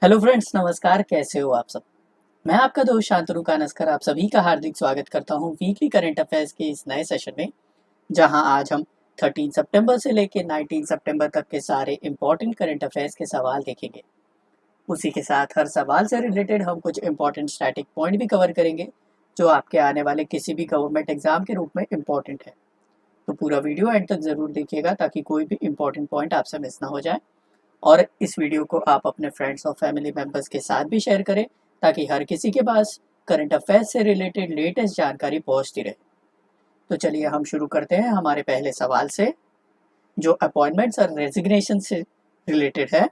Hello friends, नमस्कार। कैसे हो आप सब? मैं आपका दोस्त शांतनु कानसकर आप सभी का हार्दिक स्वागत करता हूं वीकली करंट अफेयर्स के इस नए सेशन में, जहां आज हम 13 सितंबर से लेकर 19 सितंबर तक के सारे इंपॉर्टेंट करंट अफेयर्स के सवाल देखेंगे। उसी के साथ हर सवाल से रिलेटेड हम कुछ इंपॉर्टेंट स्टैटिक पॉइंट भी कवर करेंगे, जो आपके आने वाले किसी भी गवर्नमेंट एग्जाम के रूप में इम्पॉर्टेंट है। तो पूरा वीडियो एंड तक जरूर देखिएगा ताकि कोई भी इंपॉर्टेंट पॉइंट आपसे मिस ना हो जाए। और इस वीडियो को आप अपने फ्रेंड्स और फैमिली मेंबर्स के साथ भी शेयर करें ताकि हर किसी के पास करंट अफेयर्स से रिलेटेड लेटेस्ट जानकारी पहुंचती रहे। तो चलिए हम शुरू करते हैं हमारे पहले सवाल से, जो अपॉइंटमेंट्स और रेजिग्नेशन से रिलेटेड है।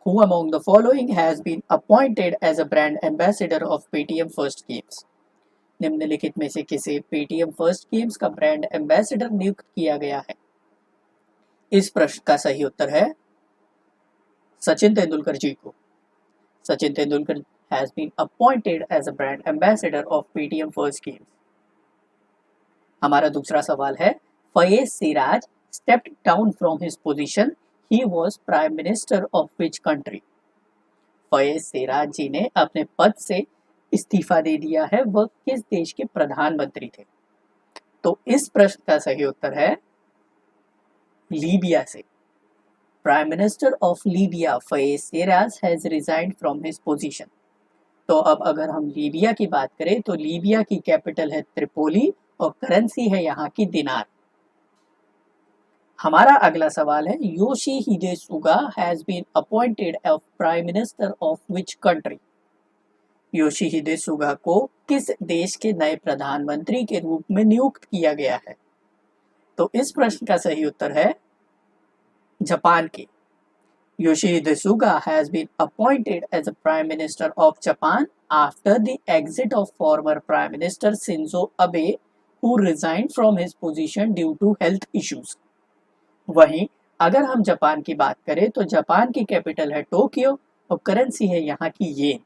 Who among the following has been appointed as a brand ambassador of Paytm First Games? निम्नलिखित में से किसे Paytm First Games का ब्रांड एम्बेसडर नियुक्त किया गया है? इस प्रश्न का सही उत्तर है सचिन तेंदुलकर जी को। Sachin Tendulkar has been appointed as a brand ambassador of Paytm First Games. हमारा दूसरा सवाल है, फयेज Siraj stepped down from his position. He was Prime Minister of which country? फयेज Siraj जी ने अपने पद से इस्तीफा दे दिया है। वह किस देश के प्रधानमंत्री थे? तो इस प्रश्न का सही उत्तर है लीबिया से। Prime minister of Libya Fayez Sarraj has resigned from his position. तो अब अगर हम लीबिया की बात करें तो लीबिया की कैपिटल है त्रिपोली और करेंसी है यहाँ की दिनार। हमारा अगला सवाल है, Yoshihide Suga has been appointed as prime minister of which country? Yoshihide Suga को किस देश के नए प्रधानमंत्री के रूप में नियुक्त किया गया है? तो इस प्रश्न का सही उत्तर है जापान के। Yoshihide Suga has been appointed as the Prime Minister of Japan after the exit of former Prime Minister Shinzo Abe, who resigned from his position due to health issues. वहीं अगर हम जापान की बात करें तो Japan की capital है Tokyo और करेंसी है यहाँ की येन।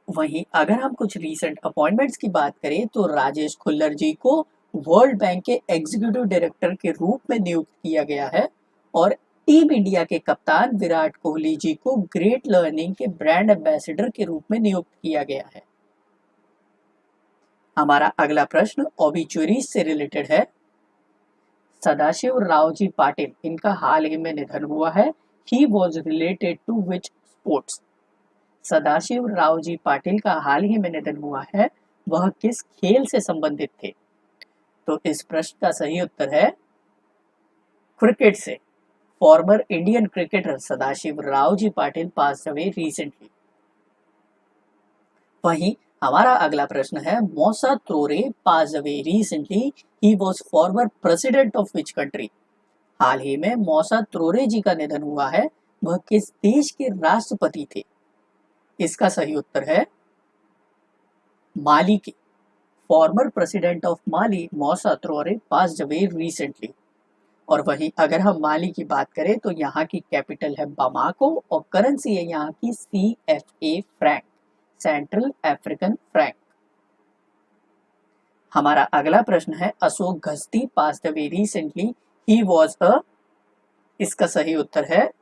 वहीं अगर हम कुछ रीसेंट अपॉइंटमेंट्स की बात करें तो राजेश खुल्लर जी को वर्ल्ड बैंक के एग्जीक्यूटिव डायरेक्टर के रूप में नियुक्त किया गया है और टीम इंडिया के कप्तान विराट कोहली जी को ग्रेट लर्निंग के ब्रांड एम्बेसडर के रूप में नियुक्त किया गया है। हमारा अगला प्रश्न ओबिचुरीज से रिलेटेड है। सदाशिव रावजी पाटिल, इनका हाल ही में निधन हुआ है। He was related to which sports? Sadashiv Raoji Patil का हाल ही में निधन हुआ है, वह किस खेल से संबंधित थे? तो इस प्रश्न का सही उत्तर है क्रिकेट से। Former Indian cricketer Sadashiv Raoji Patil pass away recently. वहीं हमारा अगला प्रश्न है, Moussa Traore pass away recently. He was former president of which country? हाल ही में मौसा त्रोरे जी का निधन हुआ है, वह किस देश के राष्ट्रपति थे? इसका सही उत्तर है माली के। फॉर्मर प्रेसिडेंट ऑफ माली मौसा त्रोरे पास अवे रिसेंटली। और वहीं अगर हम माली की बात करें तो यहाँ की कैपिटल है बामाको और करेंसी है यहाँ की CFA Frank, central African Frank. हमारा अगला प्रश्न है, Ashok Gasti passed away recently. He was a, इसका सही उत्तर है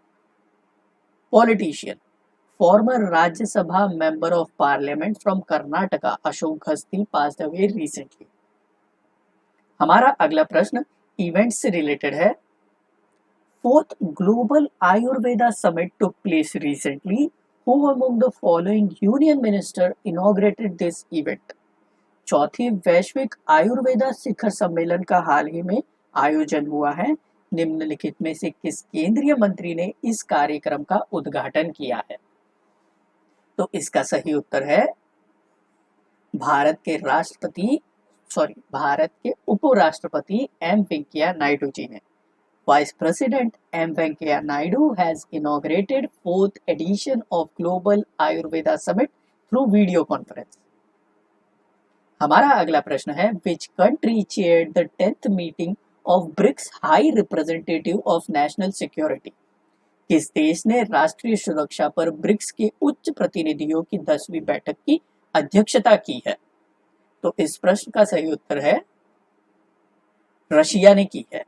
politician. Farmer Rajya Sabha member of parliament from Karnataka Ashok Gasti passed away recently. हमारा अगला प्रश्न इवेंट से रिलेटेड है। Fourth global Ayurveda summit took place recently. Who among the following union minister inaugurated this event? चौथी वैश्विक आयुर्वेदा शिखर सम्मेलन का हाल ही में आयोजन हुआ है। निम्नलिखित में से किस केंद्रीय मंत्री ने इस कार्यक्रम का उद्घाटन किया है? तो इसका सही उत्तर है भारत के उपराष्ट्रपति एम वेंकैया नायडू जी ने। Vice President M. Venkaiah Naidu has inaugurated 4th edition of Global Ayurveda Summit through video conference. हमारा अगला प्रश्न है, Which country chaired the 10th meeting of BRICS High Representative of National Security? किस देश ने राष्ट्रीय सुरक्षा पर ब्रिक्स के उच्च प्रतिनिधियों की 10वीं बैठक की अध्यक्षता की है? तो इस प्रश्न का सही उत्तर है रशिया ने की है।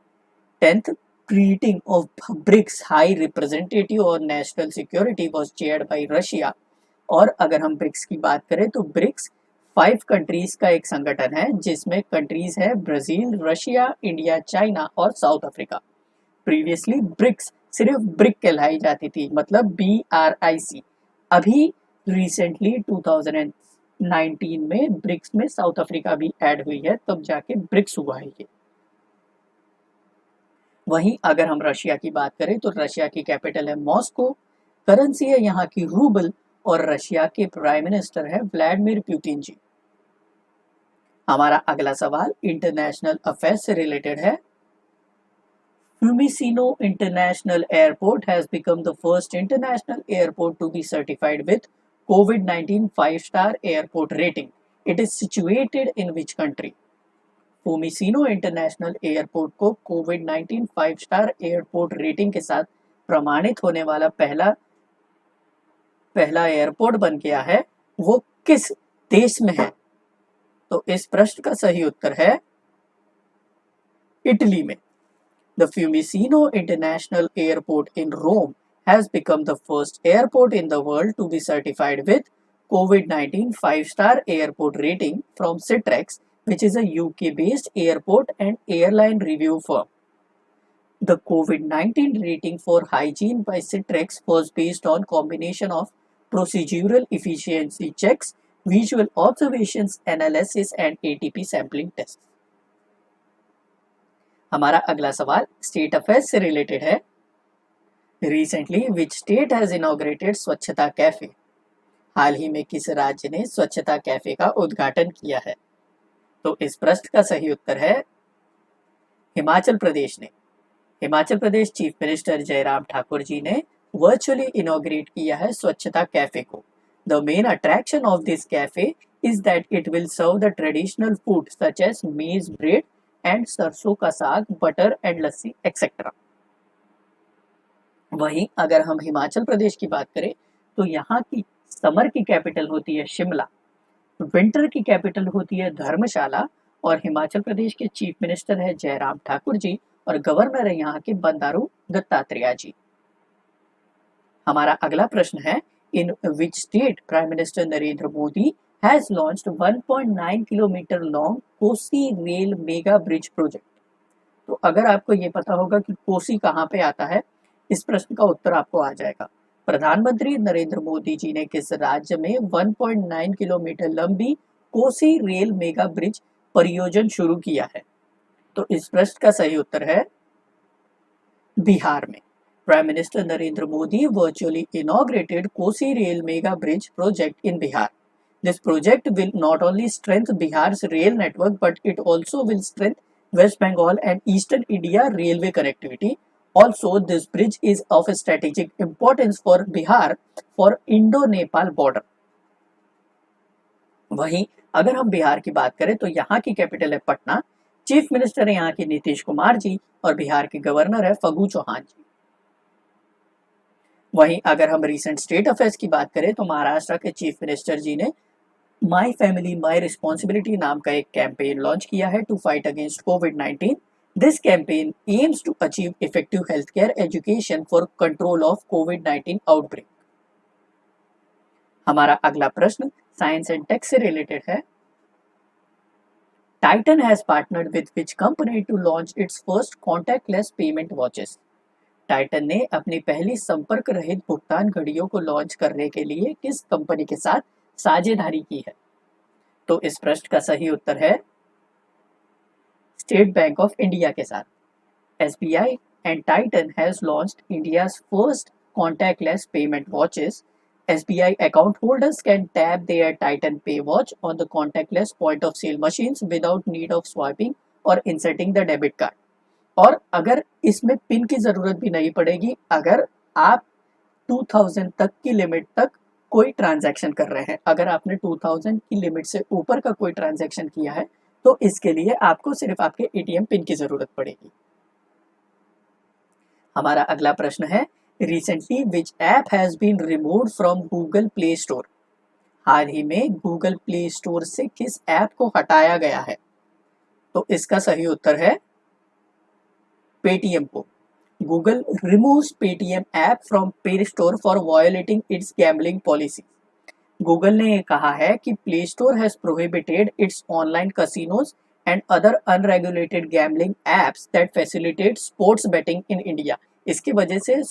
10th greeting of BRICS High Representative on National Security was chaired by Russia। और अगर हम ब्रिक्स की बात करें तो ब्रिक्स 5 कंट्रीज का एक संगठन है जिसमें कंट्रीज है ब्राजील, रशिया, इंडिया, चाइना और साउथ अफ्रीका। प्रीवियसली ब्रिक्स सिर्फ ब्रिक कहलाई जाती थी, मतलब BRIC। अभी रिसेंटली 2019 में ब्रिक्स में साउथ अफ्रीका भी ऐड हुई है, तब जाके ब्रिक्स हुआ है ये। वहीं अगर हम रशिया की बात करें तो रशिया की कैपिटल है मॉस्को, करेंसी है यहाँ की रूबल और रशिया के प्राइम मिनिस्टर है व्लादिमीर पुतिन जी। हमारा अगला सवाल इंटरनेशनल अफेयर्स से रिलेटेड है। Fiumicino International Airport has become the first international airport to be certified with COVID-19 5-star airport rating. It is situated in which country? Fiumicino International Airport को COVID-19 5-star airport rating के साथ प्रमाणित होने वाला पहला airport बन गया है, वो किस देश में है? तो इस प्रश्न का सही उत्तर है इटली में। The Fiumicino International Airport in Rome has become the first airport in the world to be certified with COVID-19 5-star airport rating from Citrix, which is a UK-based airport and airline review firm. The COVID-19 rating for hygiene by Citrix was based on combination of procedural efficiency checks, visual observations analysis and ATP sampling tests. हमारा अगला सवाल state affairs से related है। Recently which state has inaugurated स्वच्छता cafe? हाल ही में किस राज्य ने स्वच्छता कैफे का उद्घाटन किया है? तो इस प्रश्न का सही उत्तर है हिमाचल प्रदेश ने। हिमाचल प्रदेश चीफ मिनिस्टर जयराम ठाकुर जी ने वर्चुअली इनॉग्रेट किया है स्वच्छता कैफे को। The main attraction of this cafe is that it will serve the traditional food such as maize bread and सरसों का साग, बटर एंड लस्सी एक्सेट्रा। वहीं अगर हम हिमाचल प्रदेश की बात करें तो यहाँ की समर की कैपिटल होती है शिमला, विंटर की कैपिटल होती है धर्मशाला और हिमाचल प्रदेश के चीफ मिनिस्टर है जयराम ठाकुर जी और गवर्नर है यहाँ के बंडारू दत्तात्रेय जी। हमारा अगला प्रश्न है in which state prime minister Narendra Modi has launched 1.9 kilometre long Kosi rail mega bridge project. तो अगर आपको ये पता होगा कि कोसी कहाँ पे आता है, इस प्रश्न का उत्तर आपको आ जाएगा। प्रधानमंत्री नरेंद्र मोदी जी ने किस राज्य में 1.9 किलोमीटर लंबी कोसी रेल मेगा ब्रिज परियोजना शुरू किया है? तो इस प्रश्न का सही उत्तर है बिहार में। Prime minister Narendra Modi virtually inaugurated Kosi rail mega bridge project in Bihar. This project will not only strengthen Bihar's rail network, but it also will strengthen West Bengal and Eastern India railway connectivity. Also, this bridge is of a strategic importance for Bihar for Indo-Nepal border. वहीं अगर हम बिहार की बात करें तो यहाँ की capital है पटना, चीफ मिनिस्टर है यहाँ के नीतीश कुमार जी और बिहार के गवर्नर है फगू चौहान जी। वहीं अगर हम रिसेंट स्टेट अफेयर्स की बात करें तो महाराष्ट्र के चीफ मिनिस्टर जी ने माई फैमिली माई रिस्पॉन्सिबिलिटी नाम का एक कैंपेन लॉन्च किया है to fight against covid. This campaign aims to achieve effective health care education for control of covid outbreak. हमारा अगला प्रश्न साइंस एंड टेक से रिलेटेड है। Titan has partnered with which company to launch its first contactless payment watches? Titan ने अपनी पहली संपर्क रहित भुगतान घड़ियों को लॉन्च करने के लिए किस कंपनी के साथ साझेदारी की है? तो इस प्रश्न का सही उत्तर है स्टेट बैंक ऑफ इंडिया के साथ। SBI and Titan has launched India's first contactless payment watches. SBI account holders can tap their Titan Pay watch on the contactless point of sale machines without need of swiping or inserting the debit card. और अगर इसमें pin की जरूरत भी नहीं पड़ेगी अगर आप 2000 तक की लिमिट तक कोई ट्रांजैक्शन कर रहे हैं। अगर आपने 2000 की लिमिट से ऊपर का कोई ट्रांजैक्शन किया है तो इसके लिए आपको सिर्फ आपके ATM पिन की जरूरत पड़ेगी। हमारा अगला प्रश्न है recently which app has been removed from Google Play Store? हाल ही में गूगल प्ले स्टोर से किस ऐप को हटाया गया है? तो इसका सही उत्तर है पेटीएम को। Google removes Paytm app from Play Store for violating its gambling policy. Google ने ये कहा है कि Play Store has prohibited its online casinos and other unregulated gambling apps that facilitate sports betting in India. इसकी वजह से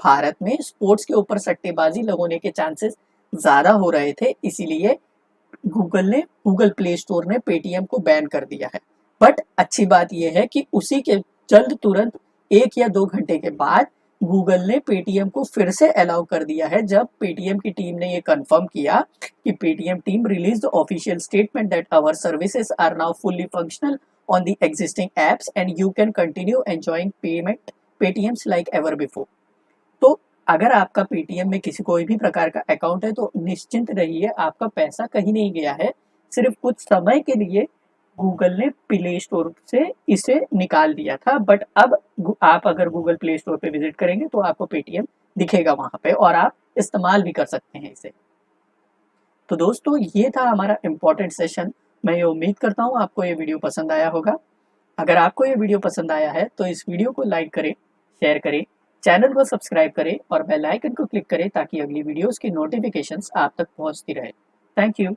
भारत में sports के ऊपर सट्टेबाजी लगने के चांसेस ज़्यादा हो रहे थे, इसीलिए गूगल प्ले स्टोर ने पेटीएम को बैन कर दिया है। बट अच्छी बात यह है कि उसी के तुरंत 1 या 2 घंटे के बाद गूगल ने पेटीएम को फिर से अलाउ कर दिया है, जब पेटीएम की टीम ने ये कंफर्म किया कि Paytm team release the official statement that our services are now fully functional on the existing apps and you can continue enjoying payment Paytm's like ever before. तो अगर आपका पेटीएम में कोई भी प्रकार का अकाउंट है तो निश्चिंत रहिए, आपका पैसा कहीं नहीं गया है। सिर्फ कुछ समय के लिए गूगल ने प्ले स्टोर से इसे निकाल दिया था, बट अब आप अगर गूगल प्ले स्टोर पे विजिट करेंगे तो आपको पेटीएम दिखेगा वहां पे और आप इस्तेमाल भी कर सकते हैं इसे। तो दोस्तों, ये था हमारा इम्पोर्टेंट सेशन। मैं ये उम्मीद करता हूँ आपको ये वीडियो पसंद आया होगा। अगर आपको ये वीडियो पसंद आया है तो इस वीडियो को लाइक करें, शेयर करें, चैनल को सब्सक्राइब करें और बेल आइकन को क्लिक करें ताकि अगली वीडियोस की नोटिफिकेशंस आप तक पहुंचती रहे। Thank you.